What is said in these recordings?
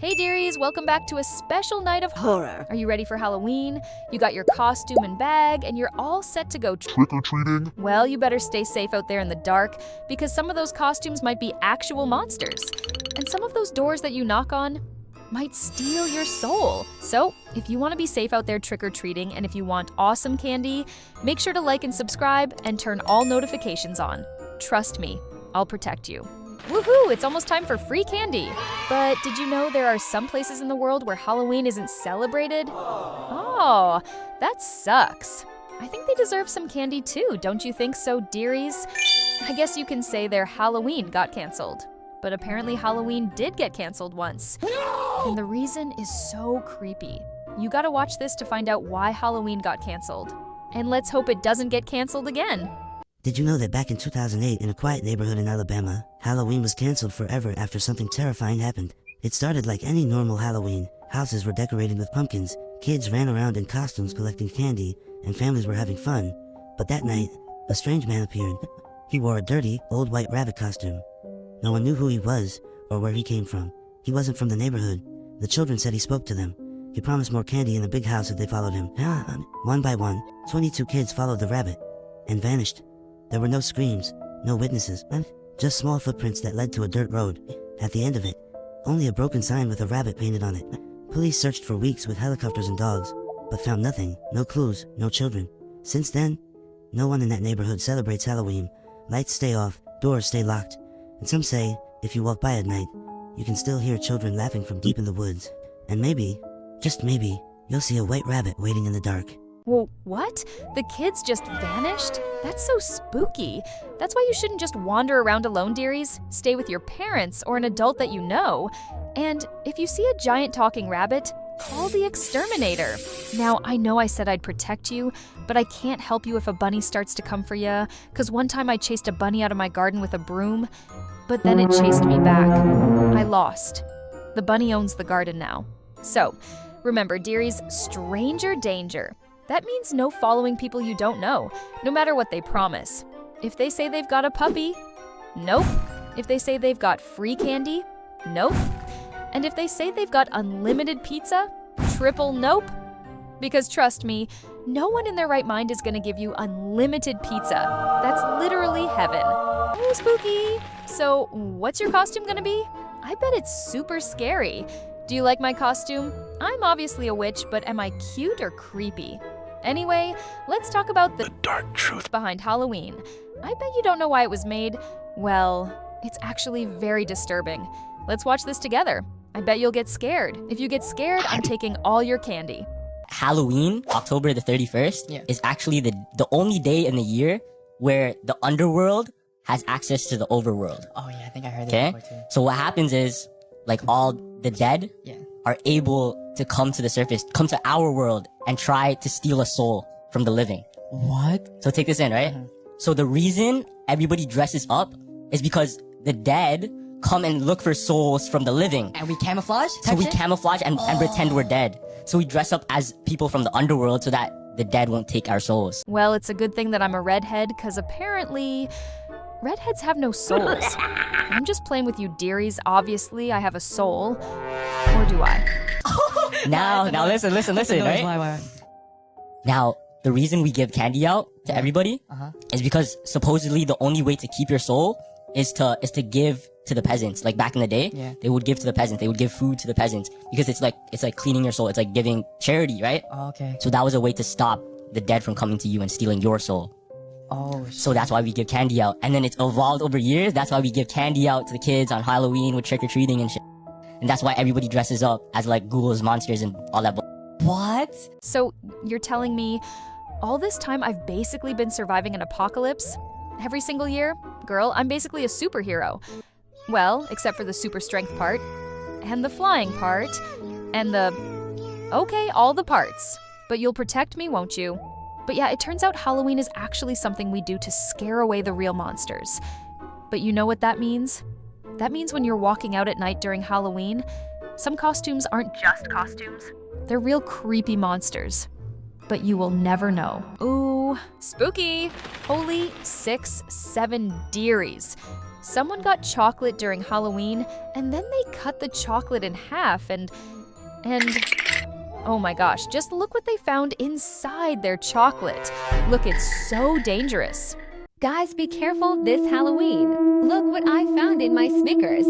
Hey dearies, welcome back to a special night of Horror. Are you ready for Halloween? You got your costume and bag, and you're all set to go Trick-or-treating? Well, you better stay safe out there in the dark, because some of those costumes might be actual monsters. And some of those doors that you knock on might steal your soul. So, if you want to be safe out there trick-or-treating, and if you want awesome candy, make sure to like and subscribe, and turn all notifications on. Trust me, I'll protect you. Woohoo, it's almost time for free candy. But did you know there are some places in the world where Halloween isn't celebrated? Oh, that sucks. I think they deserve some candy too, don't you think so, dearies? I guess you can say their Halloween got canceled. But apparently Halloween did get canceled once. And the reason is so creepy. You gotta watch this to find out why Halloween got canceled. And let's hope it doesn't get canceled again. Did you know that back in 2008 in a quiet neighborhood in Alabama, Halloween was canceled forever after something terrifying happened? It started like any normal Halloween. Houses were decorated with pumpkins, kids ran around in costumes collecting candy, and families were having fun. But that night, a strange man appeared. He wore a dirty, old white rabbit costume. No one knew who he was or where he came from. He wasn't from the neighborhood. The children said he spoke to them. He promised more candy in a big house if they followed him. One by one, 22 kids followed the rabbit and vanished. There were no screams, no witnesses, just small footprints that led to a dirt road. At the end of it, only a broken sign with a rabbit painted on it. Police searched for weeks with helicopters and dogs, but found nothing, no clues, no children. Since then, no one in that neighborhood celebrates Halloween. Lights stay off, doors stay locked, and some say, if you walk by at night, you can still hear children laughing from deep in the woods. And maybe, just maybe, you'll see a white rabbit waiting in the dark. Whoa, what? The kids just vanished? That's so spooky. That's why you shouldn't just wander around alone, dearies. Stay with your parents or an adult that you know. And if you see a giant talking rabbit, call the exterminator. Now, I know I said I'd protect you, but I can't help you if a bunny starts to come for you, because one time I chased a bunny out of my garden with a broom, but then it chased me back. I lost. The bunny owns the garden now. So, remember, dearies, stranger danger. That means no following people you don't know, no matter what they promise. If they say they've got a puppy, nope. If they say they've got free candy, nope. And if they say they've got unlimited pizza, triple nope. Because trust me, no one in their right mind is gonna give you unlimited pizza. That's literally heaven. Oh, spooky. So, what's your costume gonna be? I bet it's super scary. Do you like my costume? I'm obviously a witch, but am I cute or creepy? Anyway, let's talk about the dark truth behind Halloween. I bet you don't know why it was made. Well, it's actually very disturbing. Let's watch this together. I bet you'll get scared. If you get scared, I'm taking all your candy. Halloween, October the 31st, is actually the only day in the year where the underworld has access to the overworld. Oh yeah, I think I heard that before too. So what happens is, like, all the dead are able to come to the surface, come to our world, and try to steal a soul from the living. What? So take this in, right? So the reason everybody dresses up is because the dead come and look for souls from the living. And we camouflage? So we camouflage and pretend we're dead. So we dress up as people from the underworld so that the dead won't take our souls. Well, it's a good thing that I'm a redhead, because apparently redheads have no souls. I'm just playing with you, dearies. Obviously, I have a soul. Or do I? Now listen, right? Why? Now, the reason we give candy out to everybody is because supposedly the only way to keep your soul is to give to the peasants. Like back in the day, they would give to the peasants. They would give food to the peasants because it's like cleaning your soul. It's like giving charity, right? Oh, okay. So that was a way to stop the dead from coming to you and stealing your soul. Oh, So that's why we give candy out. And then it's evolved over years. That's why we give candy out to the kids on Halloween with trick-or-treating and shit. And that's why everybody dresses up as like ghouls, monsters, and all that. What? So, you're telling me all this time I've basically been surviving an apocalypse? Every single year? Girl, I'm basically a superhero. Well, except for the super strength part, and the flying part, and okay, all the parts. But you'll protect me, won't you? But yeah, it turns out Halloween is actually something we do to scare away the real monsters. But you know what that means? That means when you're walking out at night during Halloween, some costumes aren't just costumes. They're real creepy monsters. But you will never know. Ooh, spooky! Holy 6, 7 dearies. Someone got chocolate during Halloween, and then they cut the chocolate in half and oh my gosh, just look what they found inside their chocolate. Look, it's so dangerous. Guys, be careful this Halloween. Look what I found in my Snickers.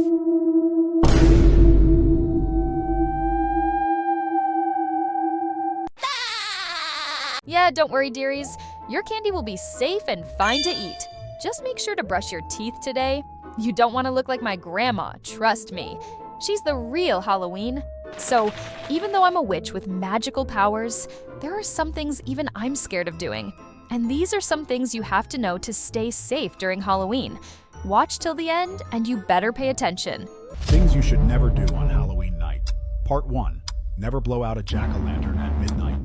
Yeah, don't worry, dearies. Your candy will be safe and fine to eat. Just make sure to brush your teeth today. You don't want to look like my grandma, trust me. She's the real Halloween. So, even though I'm a witch with magical powers, there are some things even I'm scared of doing. And these are some things you have to know to stay safe during Halloween. Watch till the end, and you better pay attention. Things you should never do on Halloween night. Part 1. Never blow out a jack-o'-lantern at midnight.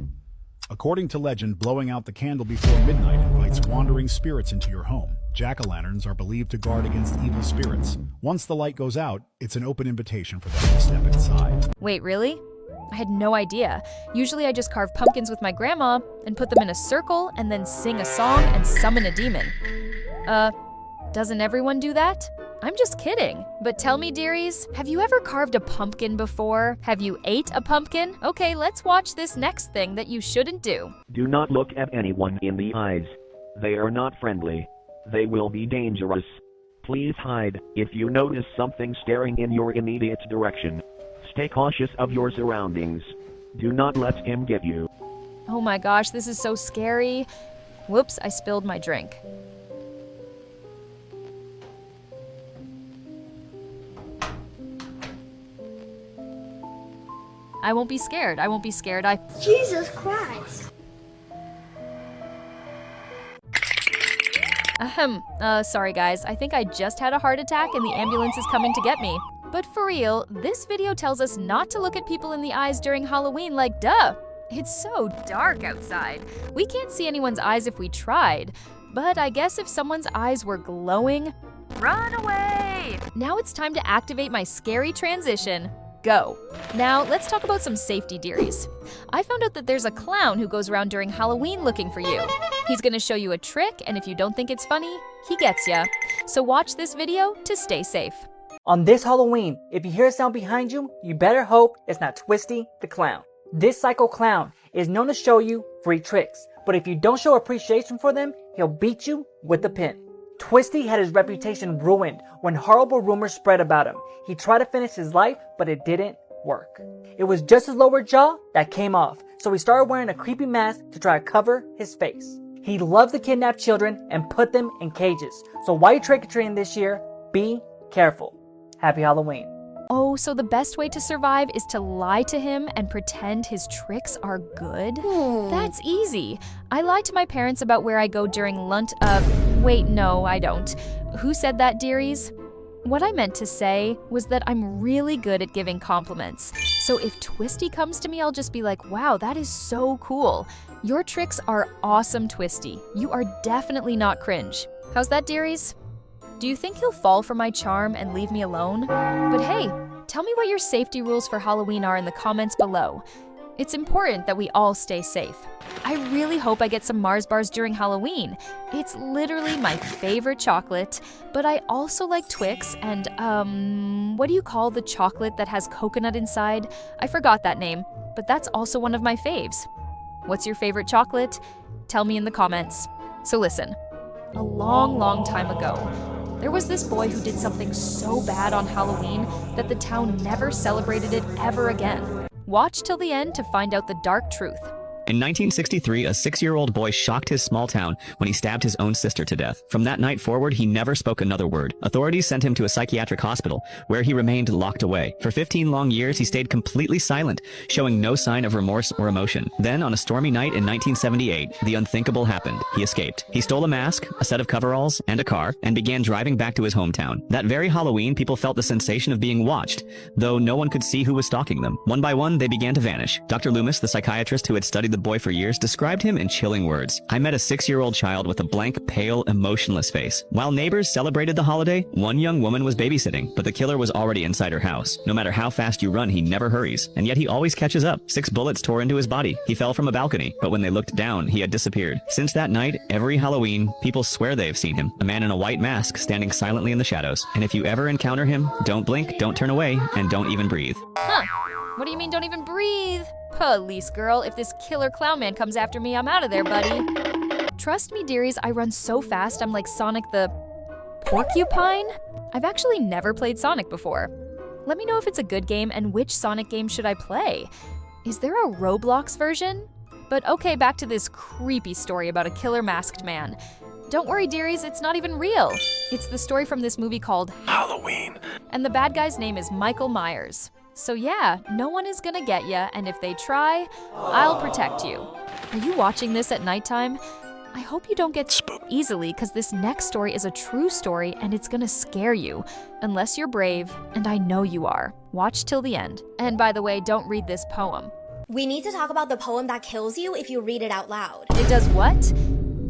According to legend, blowing out the candle before midnight invites wandering spirits into your home. Jack-o'-lanterns are believed to guard against evil spirits. Once the light goes out, it's an open invitation for them to step inside. Wait, really? I had no idea. Usually I just carve pumpkins with my grandma and put them in a circle and then sing a song and summon a demon. Doesn't everyone do that? I'm just kidding. But tell me, dearies, have you ever carved a pumpkin before? Have you ate a pumpkin? Okay, let's watch this next thing that you shouldn't do. Do not look at anyone in the eyes. They are not friendly. They will be dangerous. Please hide if you notice something staring in your immediate direction. Stay cautious of your surroundings. Do not let him get you. Oh my gosh, this is so scary. Whoops, I spilled my drink. I won't be scared. I won't be scared. Jesus Christ. Sorry guys. I think I just had a heart attack and the ambulance is coming to get me. But for real, this video tells us not to look at people in the eyes during Halloween, like duh. It's so dark outside. We can't see anyone's eyes if we tried. But I guess if someone's eyes were glowing, run away! Now it's time to activate my scary transition. Go. Now, let's talk about some safety, dearies. I found out that there's a clown who goes around during Halloween looking for you. He's gonna show you a trick, and if you don't think it's funny, he gets ya. So watch this video to stay safe. On this Halloween, if you hear a sound behind you, you better hope it's not Twisty the Clown. This psycho clown is known to show you free tricks, but if you don't show appreciation for them, he'll beat you with a pin. Twisty had his reputation ruined when horrible rumors spread about him. He tried to finish his life, but it didn't work. It was just his lower jaw that came off, so he started wearing a creepy mask to try to cover his face. He loved to kidnap children and put them in cages. So while you're trick-or-treating this year, be careful. Happy Halloween. Oh, so the best way to survive is to lie to him and pretend his tricks are good? That's easy. I lie to my parents about where I go during wait, no, I don't. Who said that, dearies? What I meant to say was that I'm really good at giving compliments. So if Twisty comes to me, I'll just be like, wow, that is so cool. Your tricks are awesome, Twisty. You are definitely not cringe. How's that, dearies? Do you think he'll fall for my charm and leave me alone? But hey, tell me what your safety rules for Halloween are in the comments below. It's important that we all stay safe. I really hope I get some Mars bars during Halloween. It's literally my favorite chocolate, but I also like Twix and, what do you call the chocolate that has coconut inside? I forgot that name, but that's also one of my faves. What's your favorite chocolate? Tell me in the comments. So listen, a long time ago, there was this boy who did something so bad on Halloween that the town never celebrated it ever again. Watch till the end to find out the dark truth. In 1963, a 6-year-old boy shocked his small town when he stabbed his own sister to death. From that night forward, he never spoke another word. Authorities sent him to a psychiatric hospital, where he remained locked away. For 15 long years, he stayed completely silent, showing no sign of remorse or emotion. Then, on a stormy night in 1978, the unthinkable happened. He escaped. He stole a mask, a set of coveralls, and a car, and began driving back to his hometown. That very Halloween, people felt the sensation of being watched, though no one could see who was stalking them. One by one, they began to vanish. Dr. Loomis, the psychiatrist who had studied the boy for years, described him in chilling words. I met a 6-year-old child with a blank, pale, emotionless face. While neighbors celebrated the holiday, one young woman was babysitting, but the killer was already inside her house. No matter how fast you run, he never hurries, and yet he always catches up. 6 bullets tore into his body. He fell from a balcony, but when they looked down, he had disappeared. Since that night, every Halloween, people swear they've seen him, a man in a white mask standing silently in the shadows. And if you ever encounter him, don't blink, don't turn away, and don't even breathe. Huh. What do you mean don't even breathe? Police girl, if this killer clown man comes after me, I'm out of there, buddy. Trust me, dearies, I run so fast I'm like Sonic the Porcupine? I've actually never played Sonic before. Let me know if it's a good game and which Sonic game should I play. Is there a Roblox version? But okay, back to this creepy story about a killer masked man. Don't worry, dearies, it's not even real. It's the story from this movie called Halloween. And the bad guy's name is Michael Myers. So yeah, no one is gonna get ya, and if they try, I'll protect you. Are you watching this at nighttime? I hope you don't get spooked easily, because this next story is a true story and it's gonna scare you. Unless you're brave, and I know you are. Watch till the end. And by the way, don't read this poem. We need to talk about the poem that kills you if you read it out loud. It does what?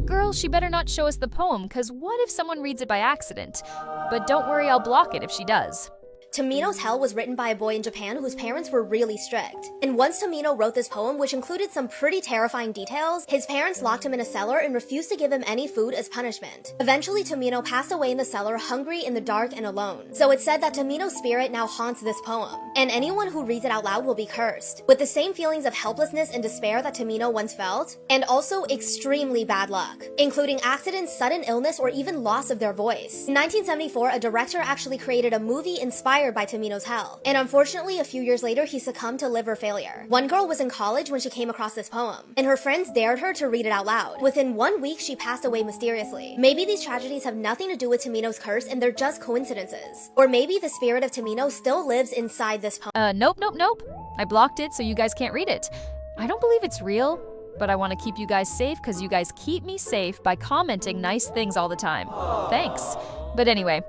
Girl, she better not show us the poem, because what if someone reads it by accident? But don't worry, I'll block it if she does. Tomino's Hell was written by a boy in Japan whose parents were really strict. And once Tomino wrote this poem, which included some pretty terrifying details, his parents locked him in a cellar and refused to give him any food as punishment. Eventually, Tomino passed away in the cellar, hungry, in the dark, and alone. So it's said that Tomino's spirit now haunts this poem, and anyone who reads it out loud will be cursed, with the same feelings of helplessness and despair that Tomino once felt, and also extremely bad luck, including accidents, sudden illness, or even loss of their voice. In 1974, a director actually created a movie inspired by Tomino's Hell, and unfortunately a few years later he succumbed to liver failure. One girl was in college when she came across this poem, and her friends dared her to read it out loud. Within 1 week she passed away mysteriously. Maybe these tragedies have nothing to do with Tomino's curse and they're just coincidences. Or maybe the spirit of Tomino still lives inside this poem. Nope. I blocked it so you guys can't read it. I don't believe it's real, but I want to keep you guys safe because you guys keep me safe by commenting nice things all the time. Thanks. But anyway,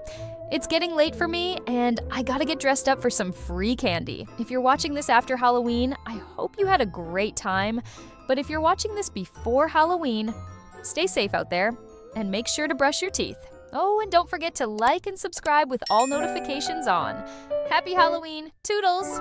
it's getting late for me, and I gotta get dressed up for some free candy. If you're watching this after Halloween, I hope you had a great time. But if you're watching this before Halloween, stay safe out there, and make sure to brush your teeth. Oh, and don't forget to like and subscribe with all notifications on. Happy Halloween! Toodles!